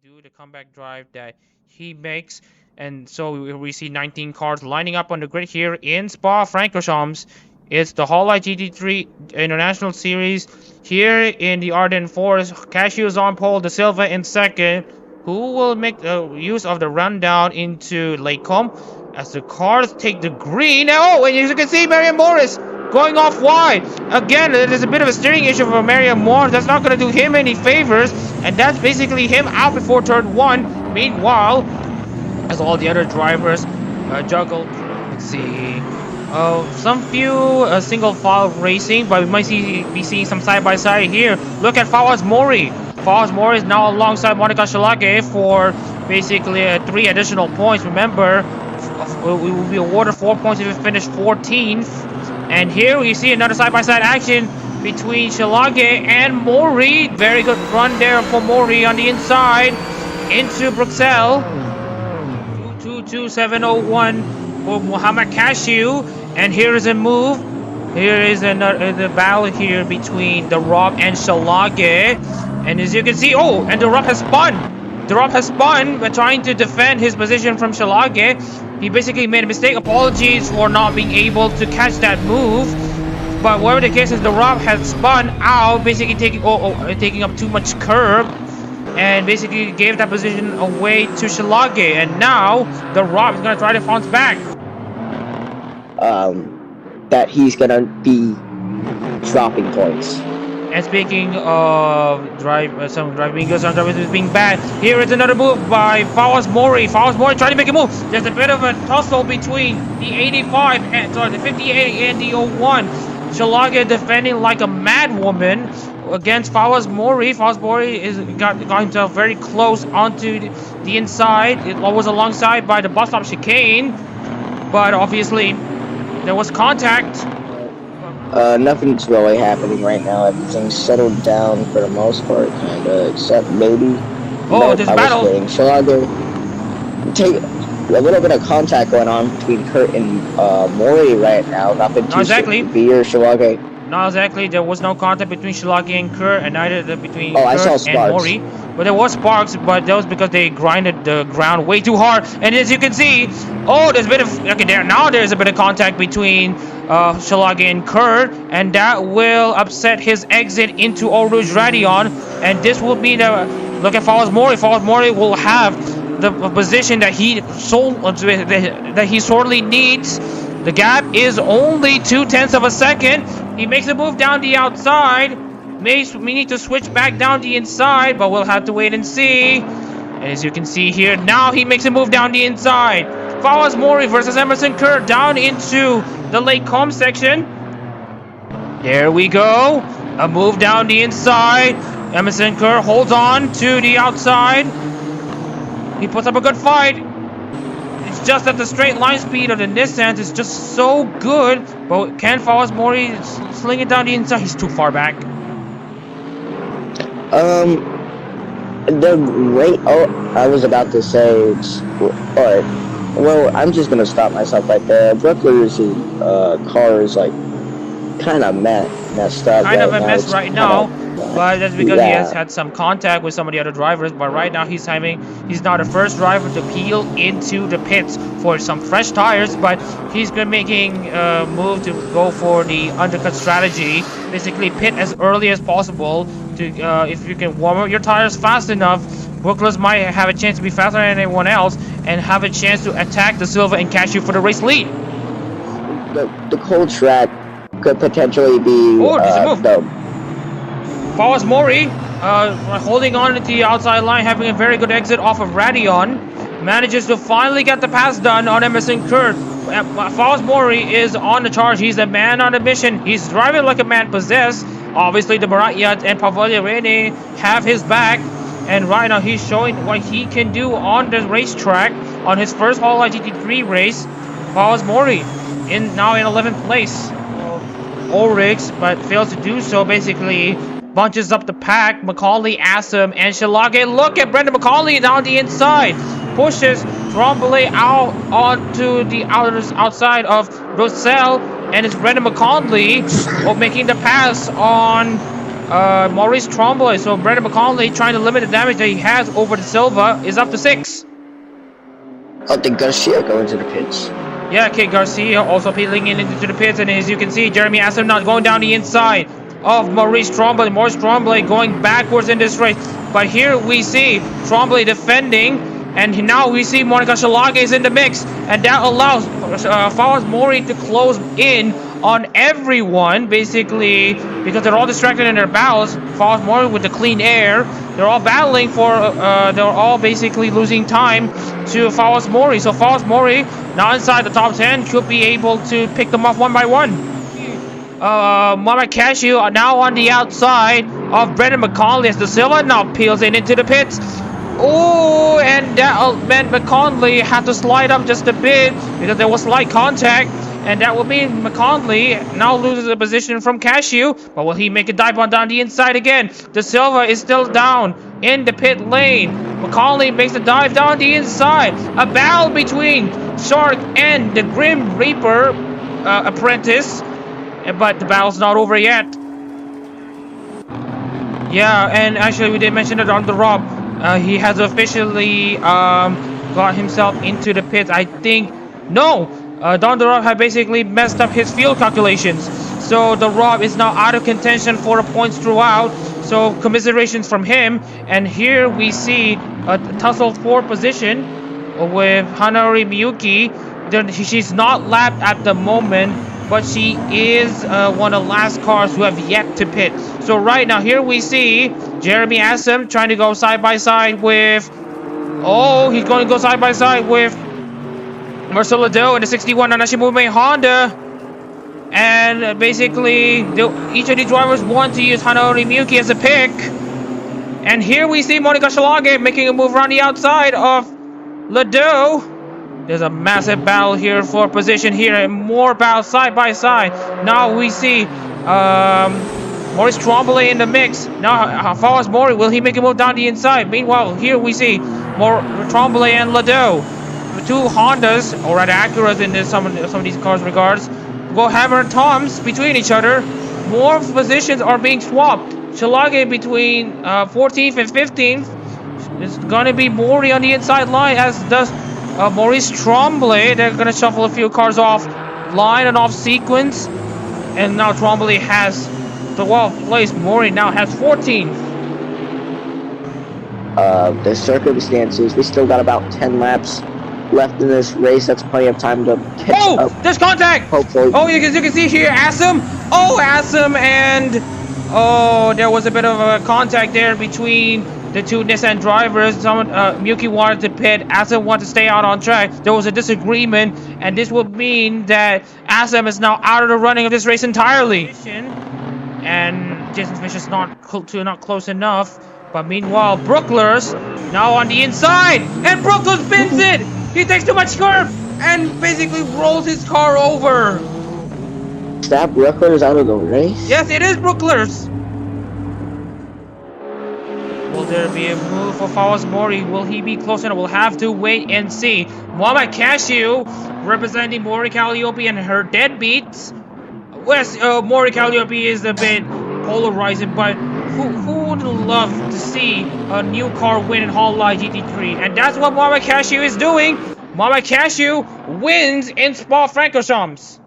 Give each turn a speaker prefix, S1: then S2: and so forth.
S1: do the comeback drive that he makes. And so we see 19 cars lining up on the grid here in Spa-Francorchamps. It's the Hololive GT3 International Series here in the Ardennes Forest. Cashew is on pole, De Silva in second. Who will make use of the rundown into Lake Com as the cars take the green. Oh, and as you can see, Marion Morris going off wide. Again, there's a bit of a steering issue for Marion Morris. That's not going to do him any favors. And that's basically him out before turn 1. Meanwhile, as all the other drivers juggle, let's see, some few single file racing, but we might be seeing some side-by-side here. Look at Fawaz Mori. Fawaz Mori is now alongside Monica Shalake for basically 3 additional points. Remember, we will be awarded 4 points if we finish 14th. And here we see another side-by-side action between Shalage and Mori. Very good run there for Mori on the inside into Bruxelles. 22701 for Muhammad Cashew. And here is a move. Here is another the battle here between the Rob and Shalage. And as you can see, oh, and the Rob has spun. The Rob has spun by trying to defend his position from Shalage. He basically made a mistake. Apologies for not being able to catch that move. But whatever the case is, the Rob has spun out, basically taking up too much curb. And basically gave that position away to Shalage. And now the Rob is going to try to bounce back.
S2: That he's going to be dropping points.
S1: And speaking of some driving good, some driving being bad, here is another move by Fawaz Mori. Fawaz Mori trying to make a move. There's a bit of a tussle between the 85 and the 58 and the 01. Shalage defending like a mad woman against Fawaz Mori. Fawaz Mori got himself very close onto the inside. It was alongside by the bus stop chicane, but obviously there was contact.
S2: Nothing's really happening right now. Everything's settled down for the most part, kinda, except maybe.
S1: Oh, this battle.
S2: Shalage take a little bit of contact going on between Kurt and Mori right now. Nothing too severe. Shalage.
S1: Not exactly. There was no contact between Shalage and Kurt, and neither between Kurt and Mori. But there was sparks, but that was because they grinded the ground way too hard. And as you can see, oh, there's a bit of now there's a bit of contact between Shalage and Kurt, and that will upset his exit into Eau Rouge Radion. And this will be the look at Fawaz Mori. Fawaz Mori will have the position that he sorely needs. The gap is only 0.2 of a second. He makes a move down the outside. We need to switch back down the inside, but we'll have to wait and see. And as you can see here, now he makes a move down the inside. Fawaz Mori versus Emerson Kerr down into the Lake Com section. There we go. A move down the inside. Emerson Kerr holds on to the outside. He puts up a good fight. It's just that the straight line speed of the Nissan is just so good. But can Fawaz Mori sling it down the inside? He's too far back.
S2: The rate. Oh, I was about to say. Alright. Well, I'm just gonna stop myself right there. Brookler's car is like kind of messed up.
S1: Kind of a mess right now. But that's because he has had some contact with some of the other drivers. But right now he's not the first driver to peel into the pits for some fresh tires. But he's making a move to go for the undercut strategy. Basically pit as early as possible. If you can warm up your tires fast enough, Brooklyn's might have a chance to be faster than anyone else and have a chance to attack De Silva and Cashew for the race lead.
S2: The cold track could potentially be
S1: Fawaz Mori holding on to the outside line, having a very good exit off of Radion. Manages to finally get the pass done on Emerson Kurt. Fawaz Mori is on the charge. He's a man on a mission. He's driving like a man possessed. Obviously, the Maratyat and Pavolia Rene have his back. And right now, he's showing what he can do on the racetrack on his first Hololive GT3 race. Fawaz Mori now in 11th place. Oryx, but fails to do so. Basically, bunches up the pack. Macaulay, Assam, and Shalage. Look at Brendan Macaulay down the inside. Pushes Trombley out onto the outside of Rossell, and it's Brendan Macaulay making the pass on Maurice Tremblay. So Brendan McConaughey, trying to limit the damage that he has over the Silva, is up to 6.
S2: Oh, did Garcia go into the pits?
S1: Yeah, Kate Garcia also peeling in into the pits, and as you can see, Jeremy Asset not going down the inside of Maurice Tremblay. Maurice Tremblay going backwards in this race. But here we see Tremblay defending, and now we see Monica Shalage is in the mix, and that allows Fawaz Mori to close in on everyone, basically, because they're all distracted in their battles. Fawaz Mori with the clean air, they're all battling for, they're all basically losing time to Fawaz Mori. So Fawaz Mori, now inside the top 10, could be able to pick them off one by one. Mama Cashew now on the outside of Brendan McConaughey as the Silva now peels in into the pits. Oh, and that meant McConaughey had to slide up just a bit because there was slight contact, and that will mean McConaughey now loses the position from Cashew. But will he make a dive on down the inside again? The Silva is still down in the pit lane. McConaughey makes the dive down the inside. A battle between Shark and the Grim Reaper apprentice, but the battle's not over yet. Yeah, and actually we did mention it on the Rob. He has officially got himself into the pits. I think no, Don Rob had basically messed up his fuel calculations, so the Rob is now out of contention for the points throughout. So commiserations from him. And here we see a tussle for position with Hanari Miyuki. She's not lapped at the moment, but she is one of the last cars who have yet to pit. So right now, here we see Jeremy Assam trying to go side by side with... Oh, he's going to go side by side with Marcelo Doe in the 61 Nanashi Honda. And basically, each of these drivers want to use Hanori Miyuki as a pick. And here we see Monica Shalage making a move around the outside of Lado. There's a massive battle here for position here, and more battles side by side. Now we see Maurice Tremblay in the mix. Now Fawaz Mori, will he make a move down the inside? Meanwhile, here we see more Tremblay and Lado. The two Hondas, or rather Acuras in some of these cars regards, go hammer and toms between each other. More positions are being swapped. Shalage between 14th and 15th. It's gonna be Mori on the inside line, as does Maurice Tremblay. They're gonna shuffle a few cars off line and off sequence, and now Tremblay has the 12th place. Mori now has 14th.
S2: The circumstances, we still got about 10 laps left in this race. That's plenty of time to catch up.
S1: There's contact.
S2: Hopefully.
S1: Oh, you can see here Assam. Oh, Assam, and there was a bit of a contact there between the two Nissan drivers. Miyuki wanted to pit, Assam wanted to stay out on track. There was a disagreement, and this would mean that Assam is now out of the running of this race entirely. And Jason Fisher's not close enough. But meanwhile, Brooklers now on the inside, and Brooklers spins it. He takes too much curve and basically rolls his car over.
S2: Is that Brooklers out of the race?
S1: Yes, it is Brooklers. Will there be a move for Fawaz Mori? Will he be close enough? We'll have to wait and see. Muhammad Cashew representing Mori Calliope and her deadbeats. Yes, Mori Calliope is a bit polarizing, but who would love to see a new car win in Hololive GT3? And that's what Muhammad Cashew is doing. Muhammad Cashew wins in Spa-Francorchamps.